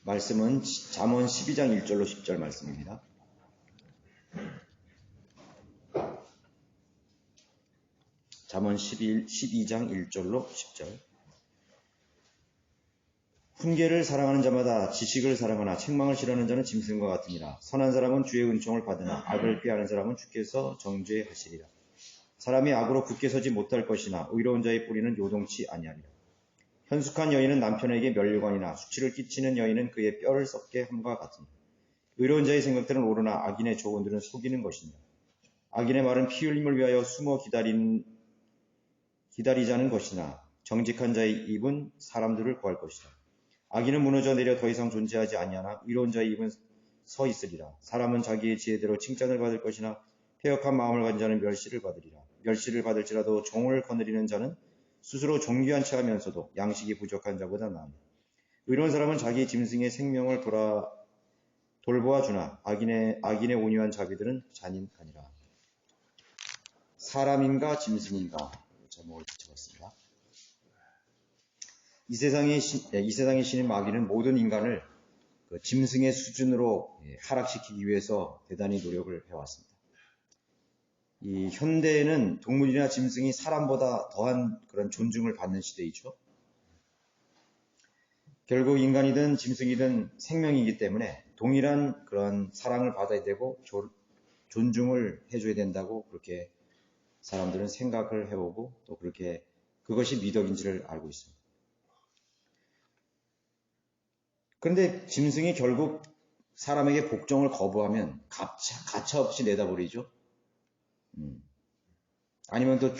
말씀은 잠언 12장 1절로 10절 말씀입니다. 잠언 12장 1절로 10절. 훈계를 사랑하는 자마다 지식을 사랑하나 책망을 싫어하는 자는 짐승과 같으니라. 선한 사람은 주의 은총을 받으나 악을 꾀하는 사람은 주께서 정죄하시리라. 사람이 악으로 굳게 서지 못할 것이나 의로운 자의 뿌리는 요동치 아니하리라. 현숙한 여인은 남편에게 면류관이나 수치를 끼치는 여인은 그의 뼈를 썩게 함과 같으니 의로운 자의 생각들은 옳으나 악인의 조언들은 속이는 것이니라. 악인의 말은 피 흘림을 위하여 숨어 기다리자는 것이나 정직한 자의 입은 사람들을 구할 것이다. 악인은 무너져 내려 더 이상 존재하지 아니하나 의로운 자의 입은 서 있으리라. 사람은 자기의 지혜대로 칭찬을 받을 것이나 패역한 마음을 가진 자는 멸시를 받으리라. 멸시를 받을지라도 종을 거느리는 자는 스스로 존귀한 채 하면서도 양식이 부족한 자보다 나으니 의로운 사람은 자기 짐승의 생명을 돌보아 주나 악인의 온유한 자비들은 잔인하니라. 사람인가 짐승인가 제목을 붙여봤습니다. 이 세상의 신인 마귀는 모든 인간을 짐승의 수준으로 하락시키기 위해서 대단히 노력을 해왔습니다. 이 현대에는 동물이나 짐승이 사람보다 더한 그런 존중을 받는 시대이죠. 결국 인간이든 짐승이든 생명이기 때문에 동일한 그런 사랑을 받아야 되고 존중을 해줘야 된다고 그렇게 사람들은 생각을 해오고 또 그렇게 그것이 미덕인지를 알고 있습니다. 그런데 짐승이 결국 사람에게 복종을 거부하면 가차없이 내다버리죠. 아니면 또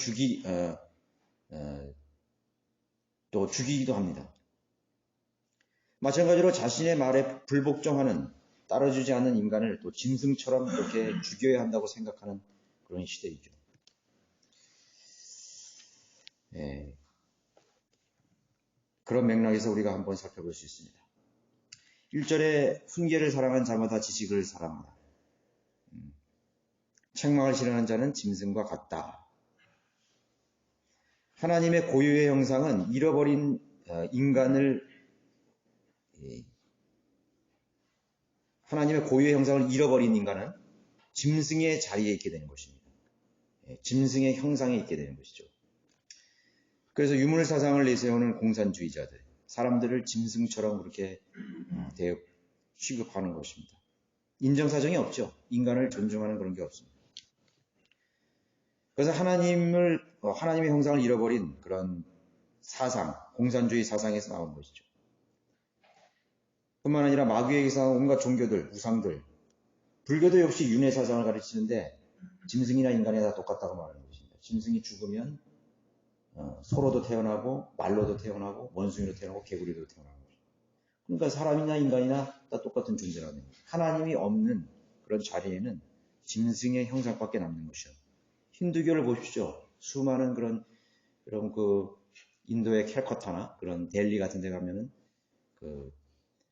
죽이기도 합니다. 마찬가지로 자신의 말에 불복종하는, 따라주지 않는 인간을 또 짐승처럼 이렇게 죽여야 한다고 생각하는 그런 시대이죠. 그런 맥락에서 우리가 한번 살펴볼 수 있습니다. 1절에 훈계를 사랑한 자마다 지식을 사랑한다. 책망을 싫어하는 자는 짐승과 같다. 하나님의 고유의 형상은 잃어버린 인간을 하나님의 고유의 형상을 잃어버린 인간은 짐승의 자리에 있게 되는 것입니다. 짐승의 형상에 있게 되는 것이죠. 그래서 유물사상을 내세우는 공산주의자들, 사람들을 짐승처럼 그렇게 취급하는 것입니다. 인정사정이 없죠. 인간을 존중하는 그런 게 없습니다. 그래서 하나님의 형상을 잃어버린 그런 사상, 공산주의 사상에서 나온 것이죠. 뿐만 아니라 마귀에게서 나온 온갖 종교들, 우상들, 불교도 역시 윤회 사상을 가르치는데 짐승이나 인간이 다 똑같다고 말하는 것입니다. 짐승이 죽으면 소로도 태어나고 말로도 태어나고 원숭이로 태어나고 개구리로 태어나는 거죠. 그러니까 사람이나 인간이나 다 똑같은 존재라는 거예요. 하나님이 없는 그런 자리에는 짐승의 형상밖에 남는 것이요. 힌두교를 보십시오. 수많은 그런 인도의 캘커타나 그런 델리 같은 데 가면은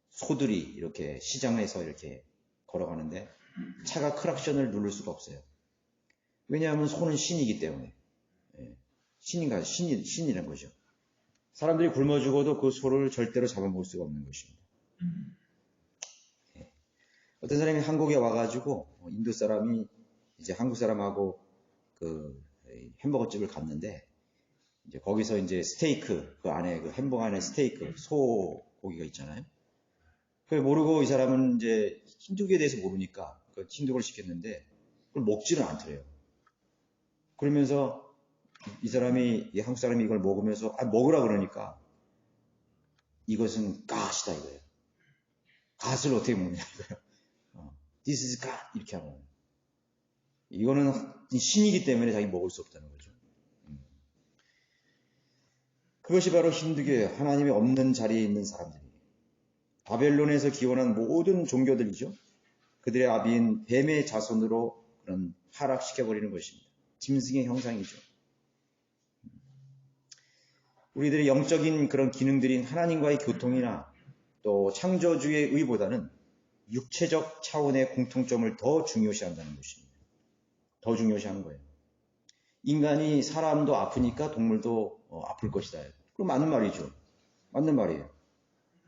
소들이 이렇게 시장에서 이렇게 걸어가는데 차가 크락션을 누를 수가 없어요. 왜냐하면 소는 신이기 때문에. 신이란 거죠. 사람들이 굶어 죽어도 그 소를 절대로 잡아먹을 수가 없는 것입니다. 어떤 사람이 한국에 와가지고 인도 사람이 이제 한국 사람하고 햄버거 집을 갔는데 이제 거기서 이제 스테이크 그 안에 그 햄버거 안에 스테이크 소 고기가 있잖아요. 그걸 모르고 이 사람은 이제 힌두교에 대해서 모르니까 그 힌두교를 시켰는데 그걸 먹지는 않더래요. 그러면서 이 한국 사람이 이걸 먹으면서 먹으라 그러니까 이것은 갓이다 이거예요. 갓을 어떻게 먹냐 이거예요. This is God 이렇게 하면 이거는 신이기 때문에 자기 먹을 수 없다는 거죠. 그것이 바로 힌두교예요. 하나님이 없는 자리에 있는 사람들이 바벨론에서 기원한 모든 종교들이죠. 그들의 아비인 뱀의 자손으로 그런 하락시켜버리는 것입니다. 짐승의 형상이죠. 우리들의 영적인 그런 기능들인 하나님과의 교통이나 또 창조주의 의보다는 육체적 차원의 공통점을 더 중요시한다는 것입니다. 더 중요시하는 거예요. 인간이 사람도 아프니까 동물도 아플 것이다. 그럼 맞는 말이죠. 맞는 말이에요.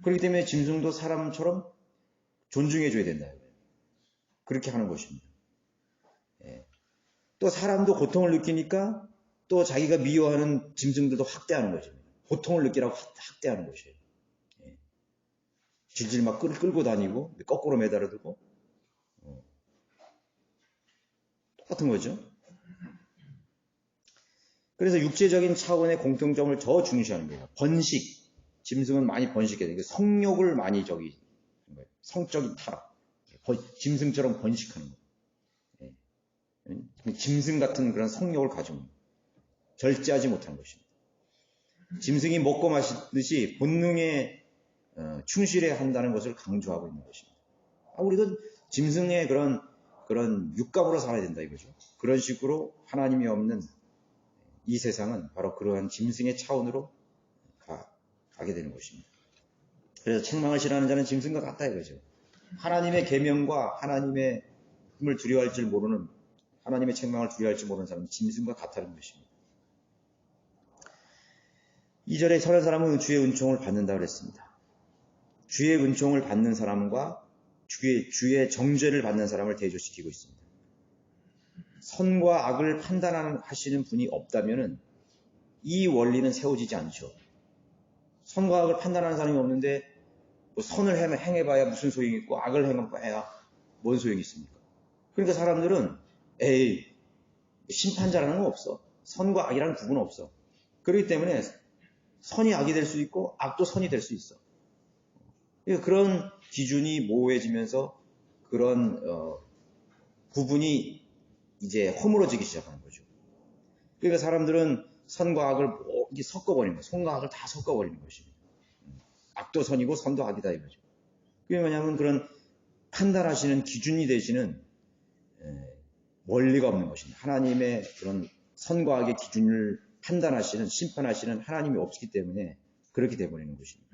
그렇기 때문에 짐승도 사람처럼 존중해줘야 된다. 그렇게 하는 것입니다. 예. 또 사람도 고통을 느끼니까 또 자기가 미워하는 짐승들도 학대하는 거죠. 고통을 느끼라고 학대하는 것이에요. 예. 질질 막 끌고 다니고 거꾸로 매달아 두고 똑같은 거죠. 그래서 육체적인 차원의 공통점을 더 중시하는 거예요. 번식. 짐승은 많이 번식해요. 성욕을 많이 하는 거예요. 성적인 타락. 짐승처럼 번식하는 거예요. 예. 짐승 같은 그런 성욕을 가지고 있는 거예요. 절제하지 못하는 것입니다. 짐승이 먹고 마시듯이 본능에 충실해야 한다는 것을 강조하고 있는 것입니다. 우리도 짐승의 그런 육감으로 살아야 된다 이거죠. 그런 식으로 하나님이 없는 이 세상은 바로 그러한 짐승의 차원으로 가게 되는 것입니다. 그래서 책망을 싫어하는 자는 짐승과 같다 이거죠. 하나님의 계명과 하나님의 힘을 두려워할 줄 모르는, 하나님의 책망을 두려워할 줄 모르는 사람은 짐승과 같다는 것입니다. 2절에 선한 사람은 주의 은총을 받는다 그랬습니다. 주의 은총을 받는 사람과 주의 정죄를 받는 사람을 대조시키고 있습니다. 선과 악을 판단하시는 분이 없다면 이 원리는 세워지지 않죠. 선과 악을 판단하는 사람이 없는데 뭐 선을 행해봐야 무슨 소용이 있고 악을 행해봐야 뭔 소용이 있습니까? 그러니까 사람들은 에이 심판자라는 건 없어. 선과 악이라는 구분은 없어. 그렇기 때문에 선이 악이 될 수 있고 악도 선이 될 수 있어. 그러니까 그런 기준이 모호해지면서 그런 구분이 이제 허물어지기 시작하는 거죠. 그러니까 사람들은 선과 악을 섞어버리는 거예요. 선과 악을 다 섞어버리는 것입니다. 악도 선이고 선도 악이다 이거죠. 그게 뭐냐면 그런 판단하시는 기준이 되시는 원리가 없는 것입니다. 하나님의 그런 선과 악의 기준을 판단하시는, 심판하시는 하나님이 없기 때문에 그렇게 돼버리는 것입니다.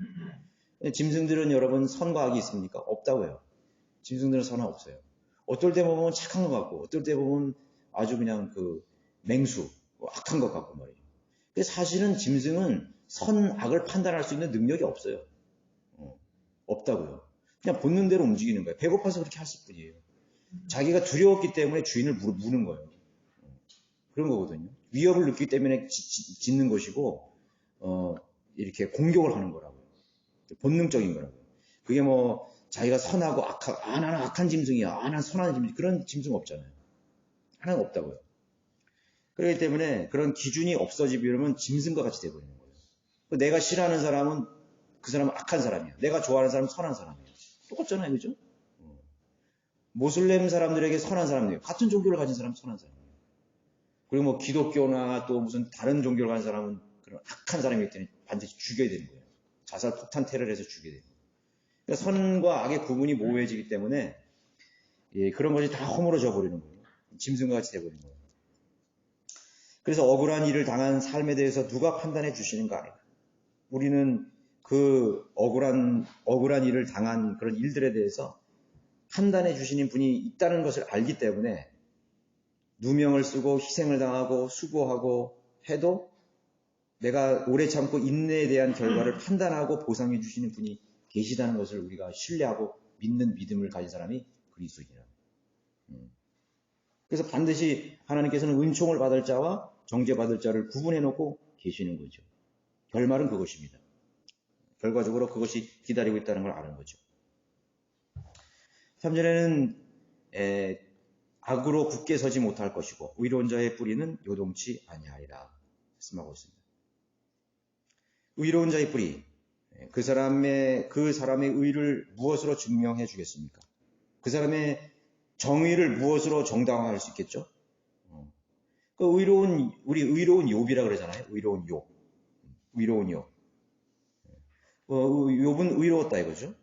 짐승들은 여러분 선과 악이 있습니까? 없다고요. 짐승들은 선악 없어요. 어떨 때 보면 착한 것 같고, 어떨 때 보면 아주 그냥 맹수, 악한 것 같고 말이에요. 근데 사실은 짐승은 선, 악을 판단할 수 있는 능력이 없어요. 없다고요. 그냥 본능대로 움직이는 거예요. 배고파서 그렇게 했을 뿐이에요. 자기가 두려웠기 때문에 주인을 무는 거예요. 그런 거거든요. 위협을 느끼기 때문에 짖는 것이고, 이렇게 공격을 하는 거라고요. 본능적인 거라고요. 그게 뭐, 자기가 선하고 나는 악한 짐승이야. 나는 선한 짐승. 그런 짐승 없잖아요. 하나는 없다고요. 그렇기 때문에 그런 기준이 없어지면 짐승과 같이 돼버리는 거예요. 내가 싫어하는 사람은 그 사람은 악한 사람이야. 내가 좋아하는 사람은 선한 사람이야. 똑같잖아요. 그죠? 모슬렘 사람들에게 선한 사람이에요. 같은 종교를 가진 사람은 선한 사람이에요. 그리고 뭐 기독교나 또 무슨 다른 종교를 가진 사람은 그런 악한 사람이기 때문에 반드시 죽여야 되는 거예요. 자살 폭탄 테러를 해서 죽여야 되는 거예요. 그러니까 선과 악의 구분이 모호해지기 때문에 그런 것이 다 허물어져 버리는 거예요. 짐승과 같이 돼버리는 거예요. 그래서 억울한 일을 당한 삶에 대해서 누가 판단해 주시는가? 우리는 그 억울한 일을 당한 그런 일들에 대해서 판단해 주시는 분이 있다는 것을 알기 때문에 누명을 쓰고 희생을 당하고 수고하고 해도 내가 오래 참고 인내에 대한 결과를 판단하고 보상해 주시는 분이 계시다는 것을 우리가 신뢰하고 믿는 믿음을 가진 사람이 그리스도인이라고. 그래서 반드시 하나님께서는 은총을 받을 자와 정죄받을 자를 구분해 놓고 계시는 거죠. 결말은 그것입니다. 결과적으로 그것이 기다리고 있다는 걸 아는 거죠. 3절에는 악으로 굳게 서지 못할 것이고 의로운 자의 뿌리는 요동치 아니하리라 말씀하고 있습니다. 의로운 자의 뿌리, 그 사람의 의를 무엇으로 증명해 주겠습니까? 그 사람의 정의를 무엇으로 정당화할 수 있겠죠? 우리 의로운 욥이라 그러잖아요. 의로운 욥. 욥은 의로웠다 이거죠.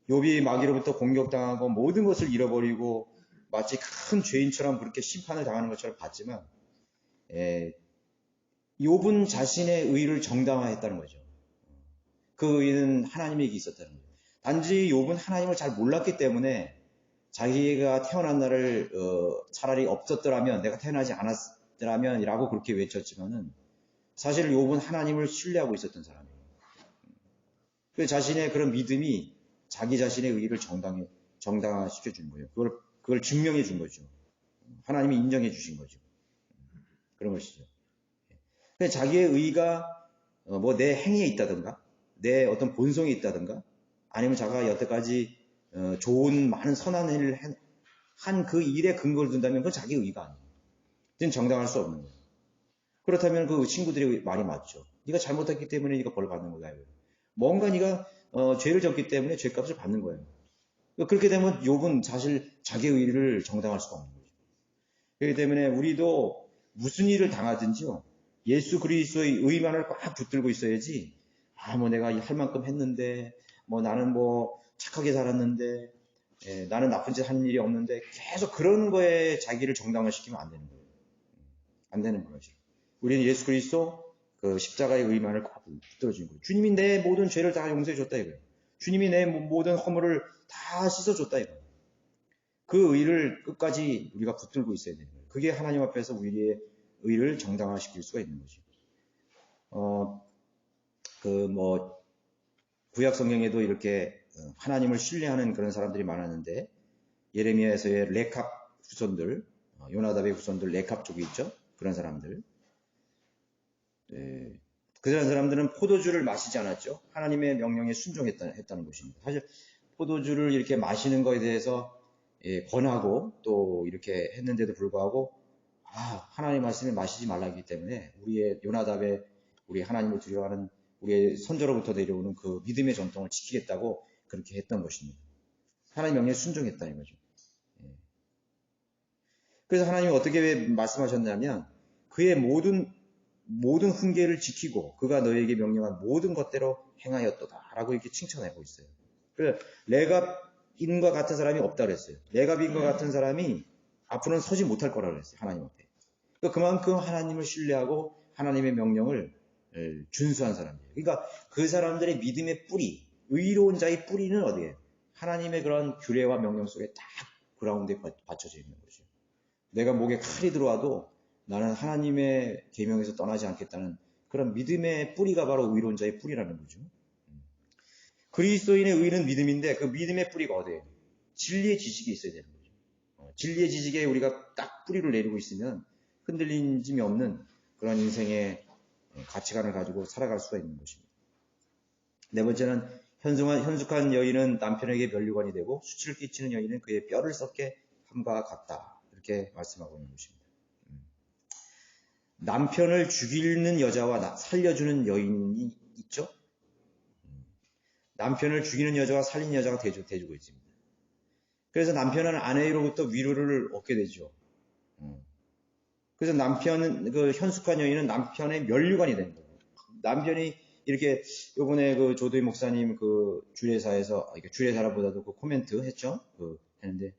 욥이 마귀로부터 공격당하고 모든 것을 잃어버리고 마치 큰 죄인처럼 그렇게 심판을 당하는 것처럼 봤지만 욥은 자신의 의를 정당화했다는 거죠. 그 의는 하나님에게 있었다는 거예요. 단지 욥은 하나님을 잘 몰랐기 때문에 자기가 태어난 날을 차라리 없었더라면, 내가 태어나지 않았더라면 이라고 그렇게 외쳤지만은 사실 욥은 하나님을 신뢰하고 있었던 사람이에요. 그 자신의 그런 믿음이 자기 자신의 의의를 정당화시켜 준 거예요. 그걸 증명해 준 거죠. 하나님이 인정해 주신 거죠. 그런 것이죠. 자기의 의의가 뭐 내 행위에 있다든가, 내 어떤 본성에 있다든가, 아니면 자기가 여태까지 좋은 많은 선한 일을 한 그 일에 근거를 둔다면 그건 자기 의의가 아니에요. 그건 정당할 수 없는 거예요. 그렇다면 그 친구들의 말이 맞죠. 네가 잘못했기 때문에 네가 벌 받는 거다. 뭔가 네가 죄를 졌기 때문에 죄값을 받는 거예요. 그렇게 되면 욥은 사실 자기의 의의를 정당할 수가 없는 거죠. 그렇기 때문에 우리도 무슨 일을 당하든지요, 예수 그리스도의 의만을 꽉 붙들고 있어야지. 뭐 내가 할 만큼 했는데, 뭐 나는 뭐 착하게 살았는데, 나는 나쁜 짓 한 일이 없는데, 계속 그런 거에 자기를 정당화시키면 안 되는 거예요. 안 되는 거죠. 우리는 예수 그리스도 그 십자가의 의만을 꽉 붙들어준 거예요. 주님이 내 모든 죄를 다 용서해 줬다 이거예요. 주님이 내 모든 허물을 다 씻어줬다 이거예요. 그 의를 끝까지 우리가 붙들고 있어야 되는 거예요. 그게 하나님 앞에서 우리의 의를 정당화시킬 수가 있는 거죠. 구약 성경에도 이렇게 하나님을 신뢰하는 그런 사람들이 많았는데, 예레미야에서의 레캅 후손들, 요나답의 후손들 레캅 쪽이 있죠. 그런 사람들. 그런 사람들은 포도주를 마시지 않았죠. 하나님의 명령에 순종했다는 것입니다. 사실 포도주를 이렇게 마시는 것에 대해서 권하고 또 이렇게 했는데도 불구하고 하나님 말씀에 마시지 말라기 때문에 우리의 요나답의 우리 하나님을 두려워하는 우리의 선조로부터 내려오는 그 믿음의 전통을 지키겠다고 그렇게 했던 것입니다. 하나님 명령에 순종했다는 거죠. 그래서 하나님이 어떻게 말씀하셨냐면 그의 모든 훈계를 지키고 그가 너에게 명령한 모든 것대로 행하였도다 라고 이렇게 칭찬하고 있어요. 그래서 레갑인과 같은 사람이 없다 그랬어요. 레갑인과 같은 사람이 앞으로는 서지 못할 거라고 그랬어요. 하나님 앞에. 그만큼 하나님을 신뢰하고 하나님의 명령을 준수한 사람이에요. 그러니까 그 사람들의 믿음의 뿌리, 의로운 자의 뿌리는 어디에? 하나님의 그런 규례와 명령 속에 딱 그라운드에 받쳐져 있는 거죠. 내가 목에 칼이 들어와도 나는 하나님의 계명에서 떠나지 않겠다는 그런 믿음의 뿌리가 바로 의로운 자의 뿌리라는 거죠. 그리스도인의 의는 믿음인데 그 믿음의 뿌리가 어디에? 진리의 지식이 있어야 되는 거죠. 진리의 지식에 우리가 딱 뿌리를 내리고 있으면 흔들림이 없는 그런 인생의 가치관을 가지고 살아갈 수가 있는 것입니다. 네 번째는 현숙한 여인은 남편에게 면류관이 되고 수치를 끼치는 여인은 그의 뼈를 썩게 함과 같다. 이렇게 말씀하고 있는 것입니다. 남편을 죽이는 여자와 살려주는 여인이 있죠. 남편을 죽이는 여자와 살리는 여자가 대주고 있습니다. 그래서 남편은 아내로부터 위로를 얻게 되죠. 그래서 그 현숙한 여인은 남편의 면류관이 되는 거예요. 남편이 이렇게 요번에 그 조도희 목사님 그 주례사라보다도 그 코멘트 했죠. 했는데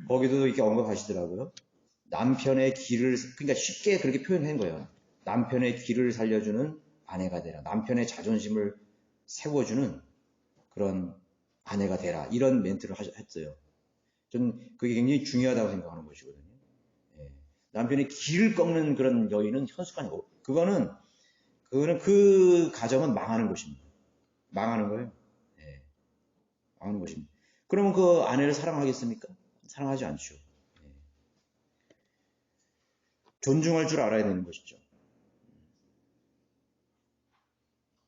거기도 이렇게 언급하시더라고요. 남편의 길을 그러니까 쉽게 그렇게 표현한 거예요. 남편의 길을 살려주는 아내가 되라. 남편의 자존심을 세워주는 그런 아내가 되라. 이런 멘트를 했어요. 저는 그게 굉장히 중요하다고 생각하는 것이거든요. 남편의 길을 꺾는 그런 여인은 현숙한 거고 그거는 그 가정은 망하는 것입니다. 망하는 거예요. 망하는 것입니다. 그러면 그 아내를 사랑하겠습니까? 사랑하지 않죠. 존중할 줄 알아야 되는 것이죠.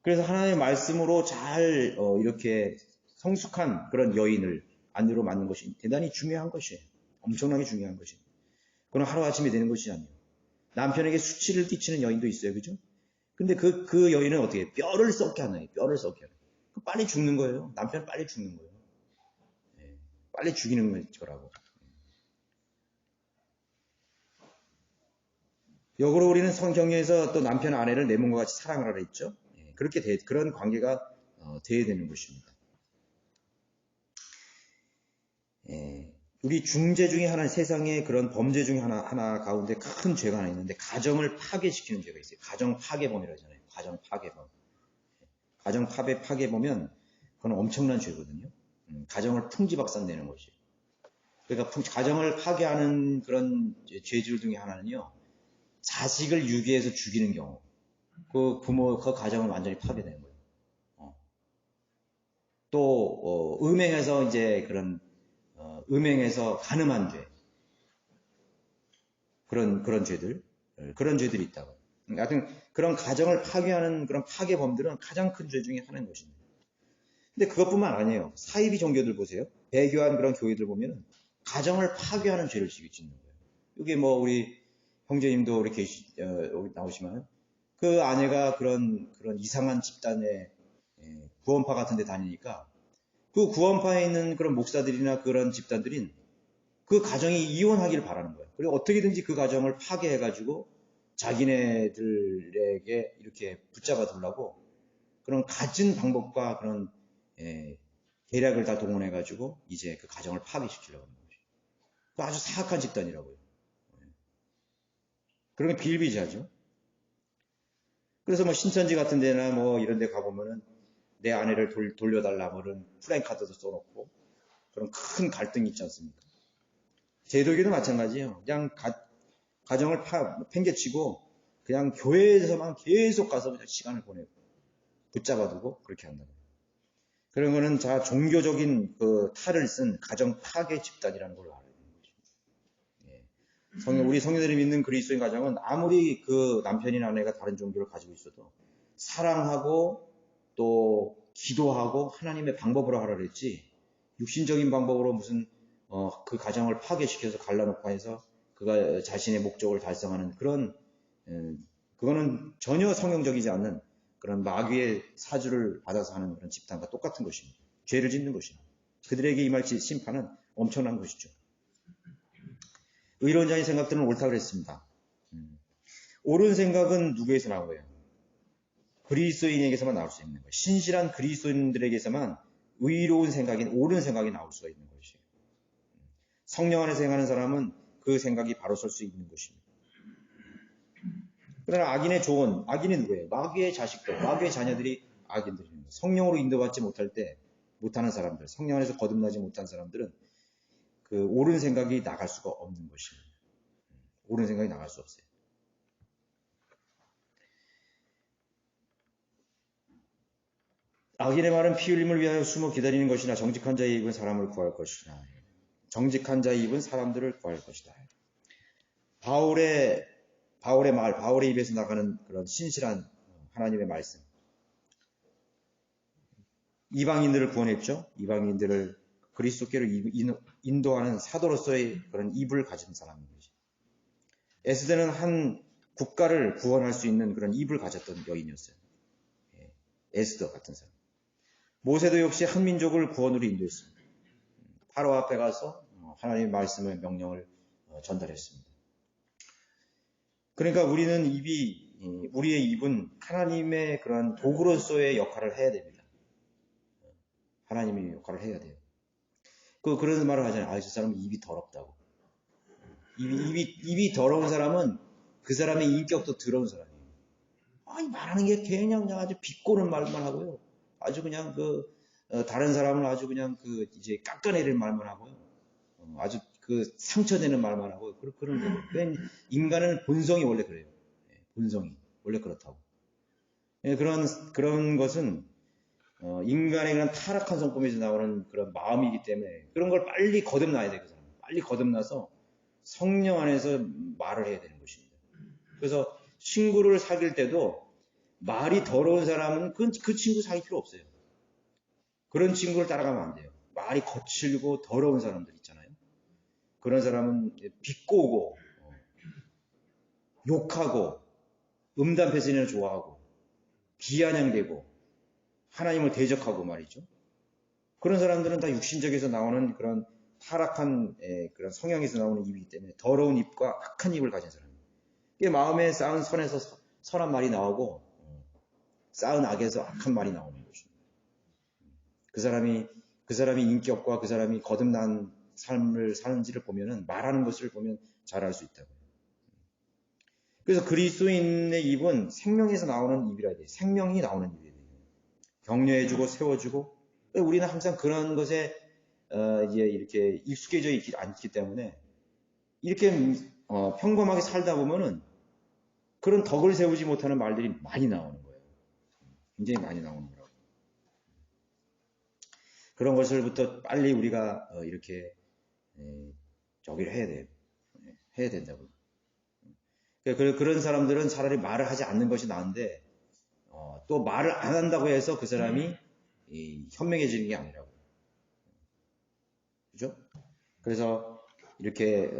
그래서 하나님의 말씀으로 잘 이렇게 성숙한 그런 여인을 아내로 만든 것이 대단히 중요한 것이에요. 엄청나게 중요한 것이에요. 그건 하루아침에 되는 것이 아니에요. 남편에게 수치를 끼치는 여인도 있어요. 그죠? 근데 그 여인은 어떻게 해요? 뼈를 썩게 하는 거예요. 뼈를 썩게 하는 거예요. 빨리 죽는 거예요. 남편 빨리 죽는 거예요. 빨리 죽이는 거라고. 역으로 우리는 성경에서 또 남편 아내를 내 몸과 같이 사랑하라 했죠. 그렇게 그런 관계가 돼야 되는 것입니다. 우리 중죄 중에 하나, 세상의 그런 범죄 중에 하나 가운데 큰 죄가 하나 있는데 가정을 파괴시키는 죄가 있어요. 가정 파괴범이라고 하잖아요. 가정 파괴범. 가정 파괴범면 그건 엄청난 죄거든요. 가정을 풍지박산 내는 것이. 그러니까 가정을 파괴하는 그런 죄질 중에 하나는요. 자식을 유기해서 죽이는 경우. 그 가정은 완전히 파괴되는 거예요. 또 음행해서 이제 그런 음행해서 간음한 죄, 그런 죄들이 있다고. 하여튼 그런 가정을 파괴하는 그런 파괴범들은 가장 큰 죄 중에 하나인 것입니다. 근데 그것뿐만 아니에요. 사이비 종교들 보세요. 배교한 그런 교회들 보면은 가정을 파괴하는 죄를 짓는 거예요. 여기 뭐 우리 형제님도 이렇게 여기 나오시면 그 아내가 그런 이상한 집단의 구원파 같은 데 다니니까 그 구원파에 있는 그런 목사들이나 그런 집단들인 그 가정이 이혼하기를 바라는 거예요. 그리고 어떻게든지 그 가정을 파괴해가지고 자기네들에게 이렇게 붙잡아 두려고 그런 갖은 방법과 그런 계략을 다 동원해가지고 이제 그 가정을 파괴시키려고 하는 거죠. 그 아주 사악한 집단이라고요. 그런 게 비일비재하죠. 그래서 뭐 신천지 같은 데나 뭐 이런 데 가보면은 내 아내를 돌려달라 그런 플랜카드도 써놓고 그런 큰 갈등이 있지 않습니까? 제도교도 마찬가지예요. 그냥 가정을 팽개치고 그냥 교회에서만 계속 가서 그냥 시간을 보내고 붙잡아두고 그렇게 한다. 그런 거는 자 종교적인 그 탈을 쓴 가정 파괴 집단이라는 걸로 알아야 되는 것입니다. 우리 성도들이 믿는 그리스도인 가정은 아무리 그 남편이나 아내가 다른 종교를 가지고 있어도 사랑하고 또 기도하고 하나님의 방법으로 하라 그랬지 육신적인 방법으로 무슨 그 가정을 파괴시켜서 갈라놓고 해서 그가 자신의 목적을 달성하는 그런 그거는 전혀 성경적이지 않는 그런 마귀의 사주를 받아서 하는 그런 집단과 똑같은 것입니다. 죄를 짓는 것입니다. 그들에게 임할 심판은 엄청난 것이죠. 의론자의 생각들은 옳다고 그랬습니다. 옳은 생각은 누구에서 나온 거예요? 그리스도인에게서만 나올 수 있는 거예요. 신실한 그리스도인들에게서만 의로운 생각이, 옳은 생각이 나올 수가 있는 것이에요. 성령 안에서 행하는 사람은 그 생각이 바로 설 수 있는 것입니다. 그러나 악인의 조언, 악인이 누구예요? 마귀의 자식들, 마귀의 자녀들이 악인들입니다. 성령으로 인도받지 못하는 사람들, 성령 안에서 거듭나지 못한 사람들은 그 옳은 생각이 나갈 수가 없는 것입니다. 옳은 생각이 나갈 수 없어요. 악인의 말은 피 흘림을 위하여 숨어 기다리는 것이나 정직한 자의 입은 사람을 구할 것이나 정직한 자의 입은 사람들을 구할 것이다. 바울의 말, 바울의 입에서 나가는 그런 신실한 하나님의 말씀. 이방인들을 구원했죠. 이방인들을 그리스도께로 인도하는 사도로서의 그런 입을 가진 사람인 거죠. 에스더는 한 국가를 구원할 수 있는 그런 입을 가졌던 여인이었어요. 에스더 같은 사람. 모세도 역시 한 민족을 구원으로 인도했습니다. 파로 앞에 가서 하나님의 말씀을 명령을 전달했습니다. 그러니까 우리의 입은 하나님의 그런 도구로서의 역할을 해야 됩니다. 하나님의 역할을 해야 돼요. 그런 말을 하잖아요. 저 사람은 입이 더럽다고. 입이 더러운 사람은 그 사람의 인격도 더러운 사람이에요. 말하는 게 그냥 아주 비꼬는 말만 하고요. 아주 그냥 다른 사람을 아주 그냥 이제 깎아내릴 말만 하고요. 아주 상처되는 말만 하고 그런 거예요. 인간은 본성이 원래 그래요. 본성이 원래 그렇다고. 그런 것은 인간의 그런 타락한 성품에서 나오는 그런 마음이기 때문에 그런 걸 빨리 거듭나야 돼요. 그 사람. 빨리 거듭나서 성령 안에서 말을 해야 되는 것입니다. 그래서 친구를 사귈 때도 말이 더러운 사람은 그 친구 사귈 필요 없어요. 그런 친구를 따라가면 안 돼요. 말이 거칠고 더러운 사람들 있잖아요. 그런 사람은 비꼬고 욕하고 음담패신을 좋아하고 비아냥대고 하나님을 대적하고 말이죠. 그런 사람들은 다 육신적에서 나오는 그런 타락한 그런 성향에서 나오는 입이기 때문에 더러운 입과 악한 입을 가진 사람입니다. 이게 마음에 쌓은 선에서 선한 말이 나오고 쌓은 악에서 악한 말이 나오는 것입니다. 그 사람이 인격과 그 사람이 거듭난 삶을 사는지를 보면은 말하는 것을 보면 잘 알 수 있다고요. 그래서 그리스도인의 입은 생명에서 나오는 입이라 해야 돼요. 생명이 나오는 입이에요. 격려해주고 세워주고 우리는 항상 그런 것에 이제 이렇게 익숙해져 있지 않기 때문에 이렇게 평범하게 살다 보면은 그런 덕을 세우지 못하는 말들이 많이 나오는 거예요. 굉장히 많이 나오는 거라고. 그런 것을부터 빨리 우리가 이렇게 저기를 해야 돼요. 해야 된다고. 그런 사람들은 차라리 말을 하지 않는 것이 나은데 또 말을 안 한다고 해서 그 사람이 현명해지는 게 아니라고. 그죠? 그래서 이렇게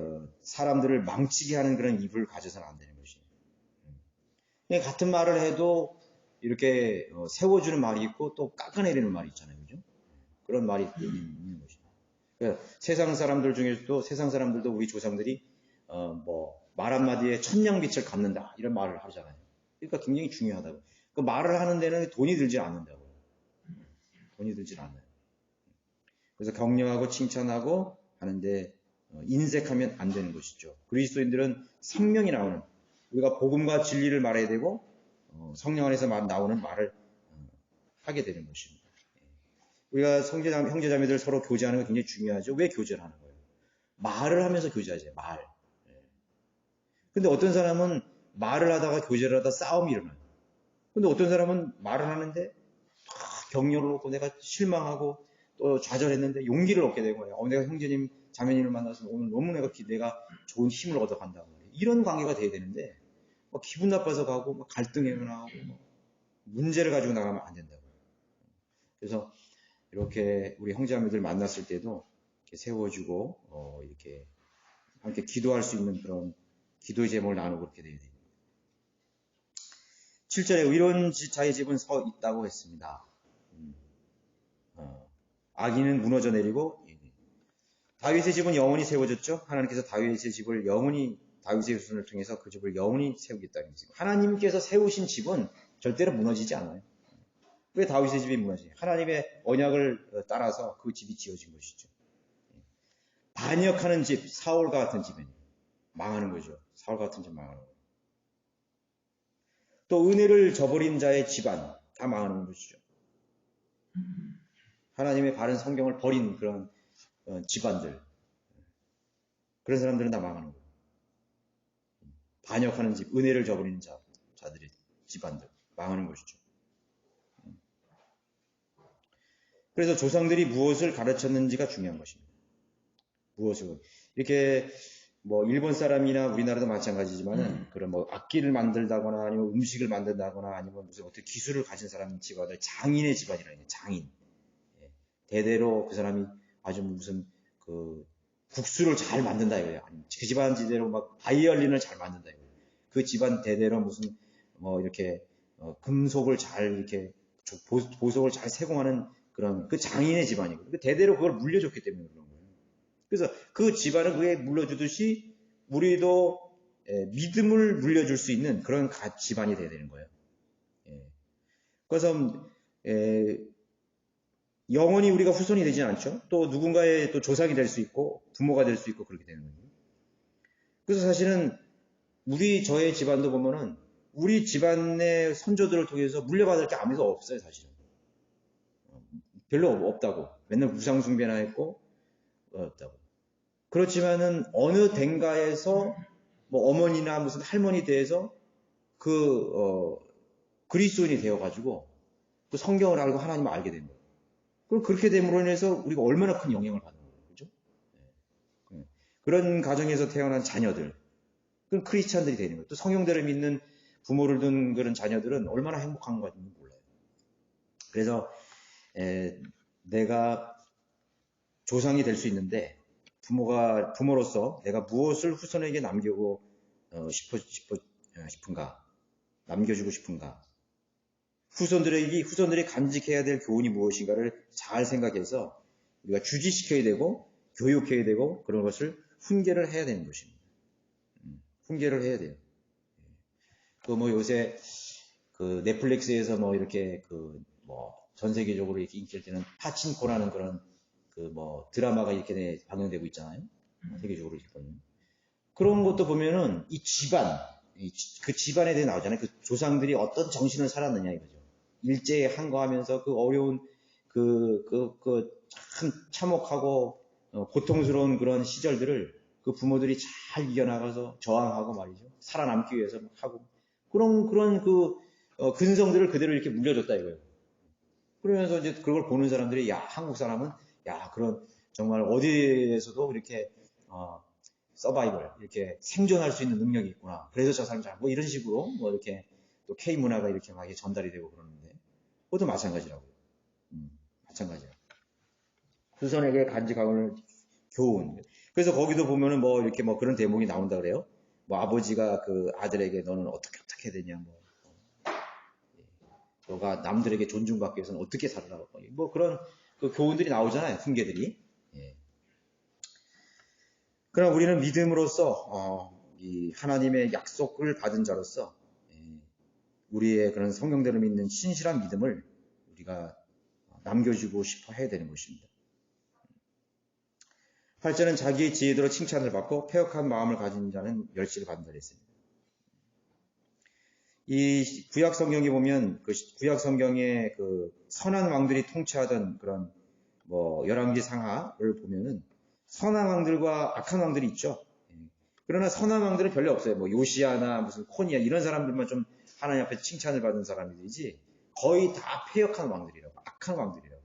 사람들을 망치게 하는 그런 입을 가져서는 안 되는 것이에요. 같은 말을 해도 이렇게 세워주는 말이 있고 또 깎아내리는 말이 있잖아요. 그죠? 그런 말이 있는 것이에요. 그러니까 세상 사람들도 우리 조상들이 말 한마디에 천냥빛을 갚는다 이런 말을 하잖아요. 그러니까 굉장히 중요하다고. 그 말을 하는 데는 돈이 들지 않는다고. 돈이 들지 않아요. 그래서 격려하고 칭찬하고 하는데 인색하면 안 되는 것이죠. 그리스도인들은 생명이 나오는, 우리가 복음과 진리를 말해야 되고 성령 안에서 나오는 말을 하게 되는 것입니다. 우리가 형제자매들 서로 교제하는 거 굉장히 중요하죠. 왜 교제를 하는 거예요? 말을 하면서 교제하죠. 말. 근데 어떤 사람은 말을 하다가 교제를 하다 싸움이 일어나요. 근데 어떤 사람은 말을 하는데 격려를 놓고 내가 실망하고 또 좌절했는데 용기를 얻게 되는 거예요. 내가 형제님, 자매님을 만나서 오늘 너무 내가 좋은 힘을 얻어간다고. 이런 관계가 돼야 되는데 기분 나빠서 가고 갈등이 일어나고 문제를 가지고 나가면 안 된다고. 그래서 이렇게 우리 형제자매들 만났을 때도 이렇게 세워주고 이렇게 함께 기도할 수 있는 그런 기도의 제목을 나누고 그렇게 돼야 돼요. 7절에 의로운 자의 집은 서 있다고 했습니다. 악인은 무너져 내리고 다윗의 집은 영원히 세워졌죠. 하나님께서 다윗의 집을 영원히, 다윗의 후손을 통해서 그 집을 영원히 세우겠다는 것입니다. 하나님께서 세우신 집은 절대로 무너지지 않아요. 왜 다윗의 집이 무너지냐? 하나님의 언약을 따라서 그 집이 지어진 것이죠. 반역하는 집, 사울과 같은 집은 망하는 거죠. 사울 같은 집 망하는 거죠. 또 은혜를 저버린 자의 집안 다 망하는 것이죠. 하나님의 바른 성경을 버린 그런 집안들, 그런 사람들은 다 망하는 거예요. 반역하는 집, 은혜를 저버리는 자들의 집안들 망하는 것이죠. 그래서 조상들이 무엇을 가르쳤는지가 중요한 것입니다. 무엇을 이렇게 일본 사람이나 우리나라도 마찬가지지만은 그런 악기를 만들다거나 아니면 음식을 만든다거나 아니면 무슨 어떤 기술을 가진 사람 집안을 장인의 집안이라는 거예요. 장인. 대대로 그 사람이 아주 무슨 국수를 잘 만든다 이거예요. 아니면 그 집안 지대로 바이올린을 잘 만든다 이거예요. 그 집안 대대로 무슨 이렇게 금속을 잘 이렇게 보석을 잘 세공하는 그런 그 장인의 집안이고 대대로 그걸 물려줬기 때문에 그런 거예요. 그래서 그 집안을 그게 물려주듯이 우리도 믿음을 물려줄 수 있는 그런 집안이 돼야 되는 거예요. 그래서 영원히 우리가 후손이 되지는 않죠. 또 누군가의 또 조상이 될 수 있고 부모가 될 수 있고 그렇게 되는 거예요. 그래서 사실은 저의 집안도 보면은 우리 집안의 선조들을 통해서 물려받을 게 아무도 없어요, 사실은. 별로 없다고. 맨날 우상숭배나 했고 없다고. 그렇지만은 어느 댕가에서 어머니나 무슨 할머니 대해서 그리스도인이 되어가지고 그 성경을 알고 하나님을 알게 된 거예요. 그럼 그렇게 됨으로 인해서 우리가 얼마나 큰 영향을 받는 거예요. 그죠? 그런 가정에서 태어난 자녀들, 그런 크리스찬들이 되는 거예요. 또 성령대를 믿는 부모를 둔 그런 자녀들은 얼마나 행복한 건지 몰라요. 그래서 내가 조상이 될 수 있는데 부모로서 내가 무엇을 후손에게 남기고 싶은가, 남겨주고 싶은가, 후손들이 간직해야 될 교훈이 무엇인가를 잘 생각해서 우리가 주지시켜야 되고 교육해야 되고 그런 것을 훈계를 해야 되는 것입니다. 훈계를 해야 돼요. 요새 넷플릭스에서 이렇게 전 세계적으로 이렇게 인기를 끄는 파친코라는 그런 드라마가 이렇게 방영되고 있잖아요. 세계적으로 있거든요. 그런 것도 보면은 이 집안, 그 집안에 대해 나오잖아요. 그 조상들이 어떤 정신을 살았느냐 이거죠. 일제에 항거하면서 그 어려운 참 참혹하고 고통스러운 그런 시절들을 그 부모들이 잘 이겨나가서 저항하고 말이죠. 살아남기 위해서 하고 그런 근성들을 그대로 이렇게 물려줬다 이거예요. 그러면서 이제 그걸 보는 사람들이, 야, 한국 사람은, 야, 그런, 정말 어디에서도 이렇게, 서바이벌, 이렇게 생존할 수 있는 능력이 있구나. 그래서 저 사람 잘, 뭐 이런 식으로, 뭐 이렇게, 또 K 문화가 이렇게 막 전달이 되고 그러는데, 그것도 마찬가지라고요. 마찬가지야. 후손에게 간직하고는 교훈. 그래서 거기도 보면은 뭐 이렇게 뭐 그런 대목이 나온다 그래요. 뭐 아버지가 그 아들에게 너는 어떻게 해야 되냐, 뭐. 너가 남들에게 존중받기 위해서는 어떻게 살아라. 뭐 그런 그 교훈들이 나오잖아요. 훈계들이. 예. 그러나 우리는 믿음으로써 이 하나님의 약속을 받은 자로서 우리의 그런 성경대로 믿는 신실한 믿음을 우리가 남겨주고 싶어 해야 되는 것입니다. 8절은 자기의 지혜대로 칭찬을 받고 패역한 마음을 가진 자는 멸시를 받는다 했습니다. 이 구약 성경에 보면 그 구약 성경의 그 선한 왕들이 통치하던 그런 뭐 열왕기 상하를 보면은 선한 왕들과 악한 왕들이 있죠. 그러나 선한 왕들은 별로 없어요. 뭐 요시아나 무슨 코니아 이런 사람들만 좀 하나님 앞에 칭찬을 받은 사람들이지 거의 다 패역한 왕들이라고, 악한 왕들이라고.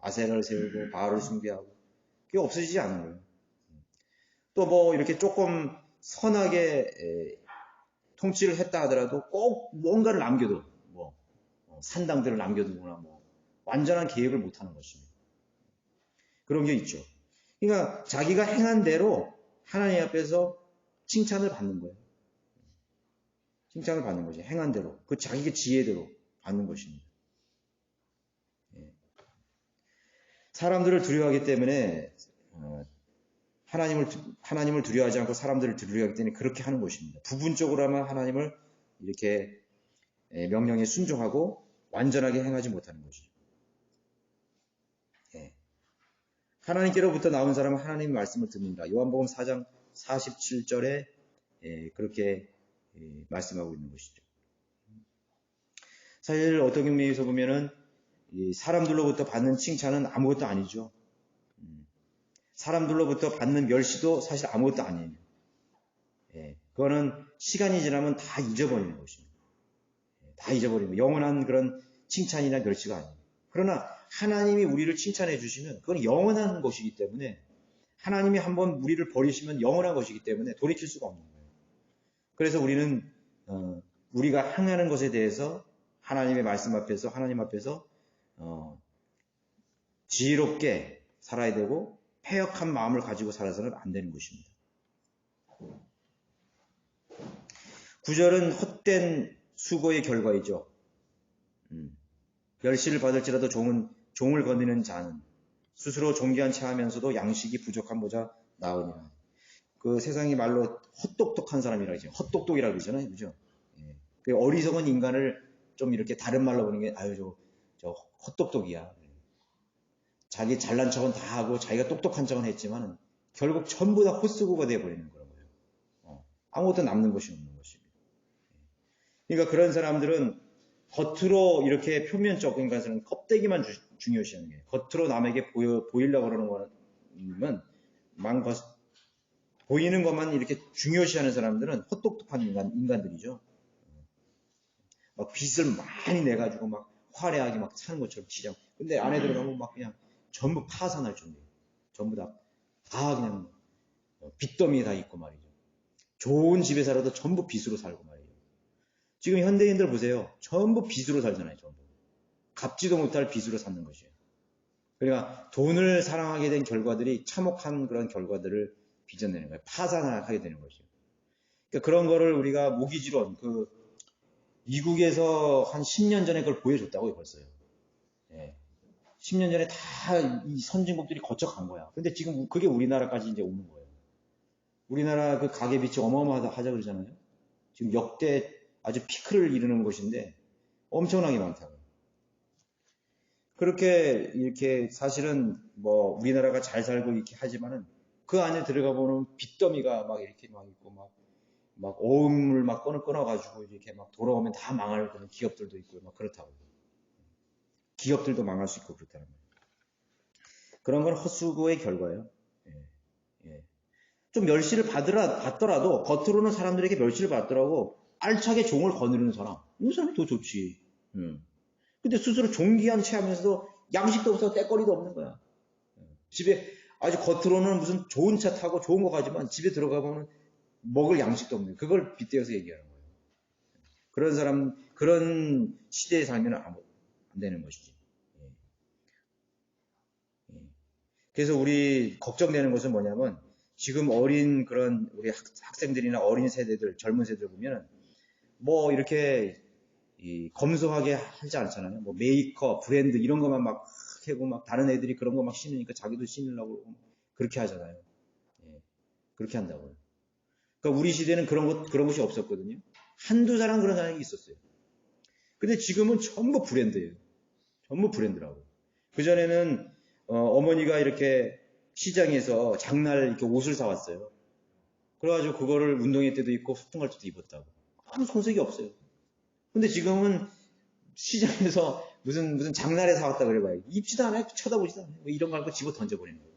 아세라를 세우고 바알을 숭배하고 그게 없어지지 않는 거예요. 또 뭐 이렇게 조금 선하게 통치를 했다 하더라도 꼭 뭔가를 남겨도 뭐 산당들을 남겨두거나 뭐 완전한 계획을 못하는 것입니다. 그런 게 있죠. 그러니까 자기가 행한 대로 하나님 앞에서 칭찬을 받는 거예요. 칭찬을 받는 거죠. 행한 대로. 그 자기의 지혜대로 받는 것입니다. 사람들을 두려워하기 때문에 하나님을 두려워하지 않고 사람들을 두려워하기 때문에 그렇게 하는 것입니다. 부분적으로만 하나님을 이렇게 명령에 순종하고 완전하게 행하지 못하는 것이죠. 하나님께로부터 나온 사람은 하나님의 말씀을 듣는다. 요한복음 4장 47절에 그렇게 말씀하고 있는 것이죠. 사실 어떤 의미에서 보면은 사람들로부터 받는 칭찬은 아무것도 아니죠. 사람들로부터 받는 멸시도 사실 아무것도 아니에요. 그거는 시간이 지나면 다 잊어버리는 것입니다. 다 잊어버리고 영원한 그런 칭찬이나 멸시가 아니에요. 그러나 하나님이 우리를 칭찬해 주시면 그건 영원한 것이기 때문에 하나님이 한번 우리를 버리시면 영원한 것이기 때문에 돌이킬 수가 없는 거예요. 그래서 우리는 우리가 행하는 것에 대해서 하나님의 말씀 앞에서 하나님 앞에서 지혜롭게 살아야 되고 패역한 마음을 가지고 살아서는 안 되는 것입니다. 9절은 헛된 수고의 결과이죠. 멸시를 받을지라도 종을 거느리는 자는 스스로 존귀한 체 하면서도 양식이 부족한 모자 나으니라. 그 세상이 말로 헛똑똑한 사람이라고 하죠. 헛똑똑이라고 그러잖아요. 그죠? 그 어리석은 인간을 좀 이렇게 다른 말로 보는 게 아유 저 헛똑똑이야. 자기 잘난 척은 다 하고 자기가 똑똑한 척은 했지만 결국 전부 다 헛수고가 되어버리는 거라고요. 아무것도 남는 것이 없는 것입니다. 그러니까 그런 사람들은 겉으로 이렇게 표면적, 그러니까 껍데기만 중요시하는 게 겉으로 남에게 보이려고 그러는 거는 보이는 것만 이렇게 중요시하는 사람들은 헛똑똑한 인간들이죠. 막 빚을 많이 내가지고 막 화려하게 막 사는 것처럼 치자고. 근데 안에 들어가면 막 그냥 전부 파산할 정도예요. 전부 다 그냥 빚더미에 다 있고 말이죠. 좋은 집에 살아도 전부 빚으로 살고 말이죠. 지금 현대인들 보세요. 전부 빚으로 살잖아요. 전부. 갚지도 못할 빚으로 사는 것이에요. 그러니까 돈을 사랑하게 된 결과들이 참혹한 그런 결과들을 빚어내는 거예요. 파산하게 되는 것이죠. 그러니까 그런 거를 우리가 모기지론, 미국에서 한 10년 전에 그걸 보여줬다고요, 벌써요. 10년 전에 다 이 선진국들이 거쳐간 거야. 근데 지금 그게 우리나라까지 이제 오는 거예요. 우리나라 그 가계빚이 어마어마하다 그러잖아요. 지금 역대 아주 피크를 이루는 것인데 엄청나게 많다고요. 그렇게 이렇게 사실은 뭐 우리나라가 잘 살고 이렇게 하지만은 그 안에 들어가 보면 빚더미가 막 이렇게 막 있고 막 어음을 막 끊어가지고 이렇게 막 돌아오면 다 망할 그런 기업들도 있고 막 그렇다고. 기업들도 망할 수 있고 그렇다는 거예요. 그런 건 헛수고의 결과예요. 좀 멸시를 받더라도 겉으로는 사람들에게 멸시를 받더라고 알차게 종을 거느리는 사람. 이 사람이 더 좋지. 근데 스스로 존귀한 체하면서도 양식도 없어 때거리도 없는 거야. 집에 아주 겉으로는 무슨 좋은 차 타고 좋은 거 가지만 집에 들어가보면 먹을 양식도 없는 거야. 그걸 빗대어서 얘기하는 거예요. 그런 사람, 그런 시대에 살면 안 되는 것이지. 그래서 우리 걱정되는 것은 뭐냐면 지금 어린 그런 우리 학생들이나 어린 세대들, 젊은 세대들 보면 뭐 이렇게 검소하게 하지 않잖아요. 뭐 메이커, 브랜드 이런 것만 막 하고 막 다른 애들이 그런 거 막 신으니까 자기도 신으려고 그렇게 하잖아요. 그렇게 한다고요. 그러니까 우리 시대는 그런 것이 없었거든요. 한두 사람 그런 사람이 있었어요. 근데 지금은 전부 브랜드예요. 전부 브랜드라고. 그전에는 어머니가 이렇게 시장에서 장날 이렇게 옷을 사왔어요. 그래가지고 그거를 운동회 때도 입고 소풍 갈 때도 입었다고. 아무 손색이 없어요. 근데 지금은 시장에서 무슨 장날에 사왔다 그래봐요. 입지도 않아요. 쳐다보지도 않아요. 뭐 이런 거 갖고 집어 던져버리는 거예요.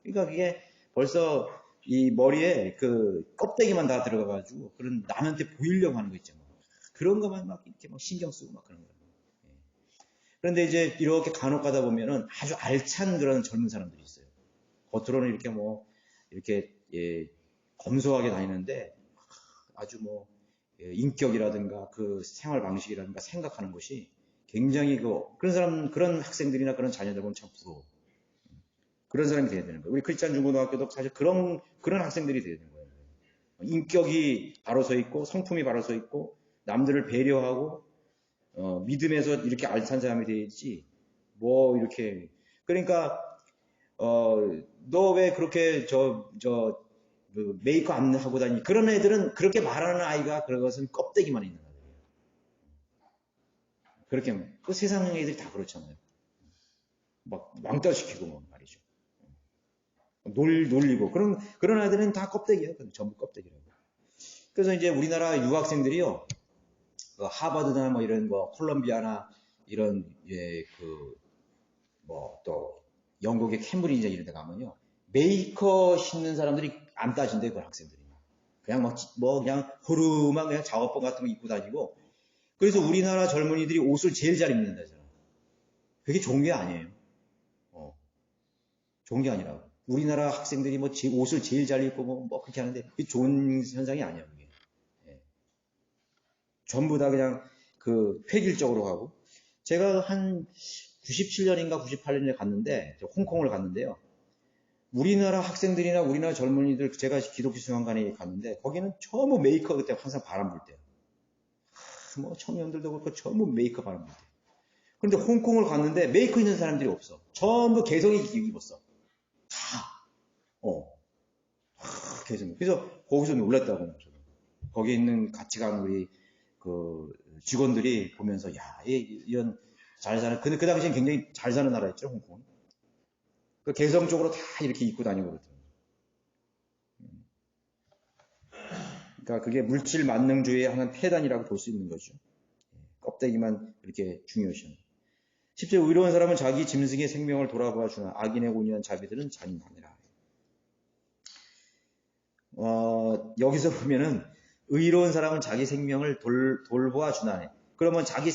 그러니까 그게 벌써 이 머리에 그 껍데기만 다 들어가가지고 그런 남한테 보이려고 하는 거 있잖아요. 그런 것만 막 이렇게 막 신경 쓰고 막 그런 거예요. 그런데 이제 이렇게 간혹 가다 보면은 아주 알찬 그런 젊은 사람들이 있어요. 겉으로는 이렇게 뭐 이렇게 검소하게 다니는데 아주 뭐 인격이라든가 그 생활 방식이라든가 생각하는 것이 굉장히 그런 학생들이나 그런 자녀들 보면 참 부러워. 그런 사람이 돼야 되는 거예요. 우리 크리스찬 중고등학교도 사실 그런 학생들이 돼야 되는 거예요. 인격이 바로 서 있고 성품이 바로 서 있고 남들을 배려하고 믿음에서 이렇게 알찬 사람이 돼야지 뭐 이렇게 그러니까 너 왜 그렇게 메이크업 안 하고 다니? 그런 애들은 그렇게 말하는 아이가 그것은 껍데기만 있는 아이예요. 그렇게 그 세상 애들이 다 그렇잖아요. 막 왕따 시키고 뭐 말이죠. 놀리고 그런 아이들은 다 껍데기예요. 전부 껍데기라고. 그래서 이제 우리나라 유학생들이요. 하버드나 뭐 이런 콜롬비아나 이런 또 영국의 캠브리지 이런 데 가면요. 메이커 신는 사람들이 안 따진대요. 그 학생들이. 그냥 그냥 호르만 그냥 작업복 같은 거 입고 다니고 그래서 우리나라 젊은이들이 옷을 제일 잘 입는다잖아. 그게 좋은 게 아니에요. 좋은 게 아니라고. 우리나라 학생들이 뭐 옷을 제일 잘 입고 뭐 그렇게 하는데 그게 좋은 현상이 아니야. 그게. 전부 다 그냥 그 획일적으로 하고 제가 한 97년인가 98년에 갔는데 홍콩을 갔는데요. 우리나라 학생들이나 우리나라 젊은이들 제가 기독교 수양관에 갔는데 거기는 전부 메이커 그때 항상 바람 불 때. 뭐 청년들도 그렇고 전부 메이커 바람 불 때. 그런데 홍콩을 갔는데 메이커 있는 사람들이 없어. 전부 개성이 입었어. 다. 개성. 그래서 거기서 놀랐다고. 거기 있는 같이 간 우리 그 직원들이 보면서 야, 이런 잘 사는 근데 그 당시엔 굉장히 잘 사는 나라였죠, 홍콩은. 그 개성적으로 다 이렇게 입고 다니고 그러더라고요. 그러니까 그게 물질 만능주의의 하나의 폐단이라고 볼 수 있는 거죠. 껍데기만 이렇게 중요시하는. 10절 의로운 사람은 자기 짐승의 생명을 돌아봐 주나 악인의 온유한 자비들은 잔인하니라. 여기서 보면은 의로운 사람은 자기 생명을 돌보아 주나네. 그러면 자기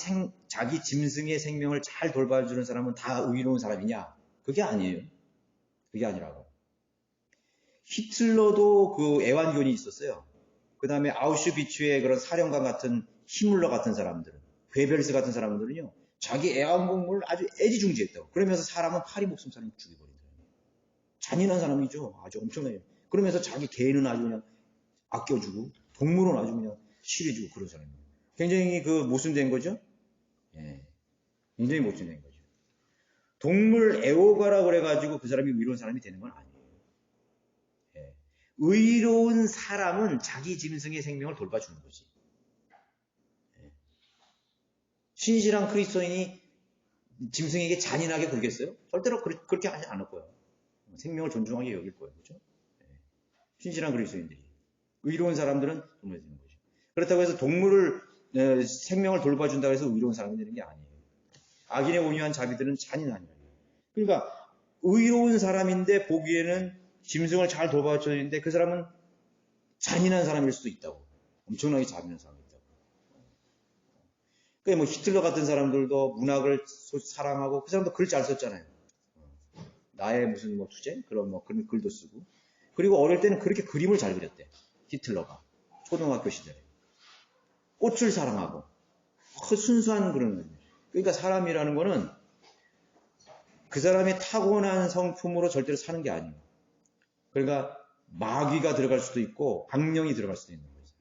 짐승의 생명을 잘 돌봐주는 사람은 다 의로운 사람이냐? 그게 아니에요. 그게 아니라고. 히틀러도 그 애완견이 있었어요. 그 다음에 아우슈비츠의 그런 사령관 같은 히물러 같은 사람들은, 괴벨스 같은 사람들은요, 자기 애완동물을 아주 애지중지했다고. 그러면서 사람은 파리 목숨 사람 죽여버린다. 잔인한 사람이죠. 아주 엄청나게. 그러면서 자기 개는 아주 그냥 아껴주고, 동물은 아주 그냥 실해주고 그런 사람이에요. 굉장히 모순된 거죠? 예. 굉장히 모순된 거죠. 동물 애호가라 그래가지고 그 사람이 의로운 사람이 되는 건 아니에요. 예. 의로운 사람은 자기 짐승의 생명을 돌봐주는 거지. 예. 신실한 그리스도인이 짐승에게 잔인하게 굴겠어요? 절대로 그렇게 하지 않을 거예요. 생명을 존중하게 여길 거예요. 그렇죠? 예. 신실한 그리스도인들이. 의로운 사람들은 돌봐주는 거죠. 그렇다고 해서 생명을 돌봐준다고 해서 의로운 사람이 되는 게 아니에요. 악인의 온유한 자비들은 잔인하니라. 그러니까 의로운 사람인데 보기에는 짐승을 잘 돌봐줘야 되는데 그 사람은 잔인한 사람일 수도 있다고. 엄청나게 잔인한 사람이 있다고. 뭐 히틀러 같은 사람들도 문학을 사랑하고 그 사람도 글 잘 썼잖아요. 나의 무슨 뭐 투쟁? 그런 글도 쓰고. 그리고 어릴 때는 그렇게 그림을 잘 그렸대. 히틀러가. 초등학교 시절에. 꽃을 사랑하고. 순수한 그런 거예요. 그러니까 사람이라는 거는 그 사람의 타고난 성품으로 절대로 사는 게 아니에요. 그러니까 마귀가 들어갈 수도 있고 악령이 들어갈 수도 있는 거죠.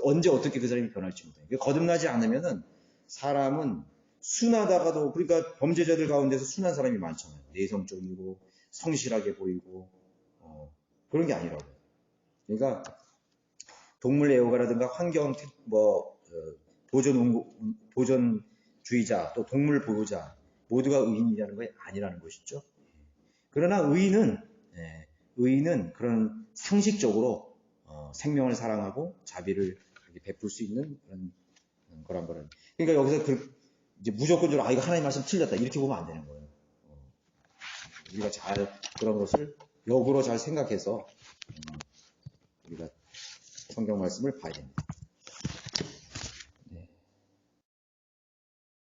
언제 어떻게 그 사람이 변할지 못해요. 거듭나지 않으면은 사람은 순하다가도, 그러니까 범죄자들 가운데서 순한 사람이 많잖아요. 내성적이고 성실하게 보이고 그런 게 아니라고. 그러니까 동물 애호가라든가 환경 보존주의자 또 동물 보호자 모두가 의인이라는 게 아니라는 것이죠. 그러나 의인은 그런 상식적으로 생명을 사랑하고 자비를 베풀 수 있는 그런 거란 거는. 그러니까 여기서 이제 무조건적으로 이거 하나님 말씀 틀렸다 이렇게 보면 안 되는 거예요. 우리가 잘 그런 것을 역으로 잘 생각해서 우리가 성경 말씀을 봐야 됩니다.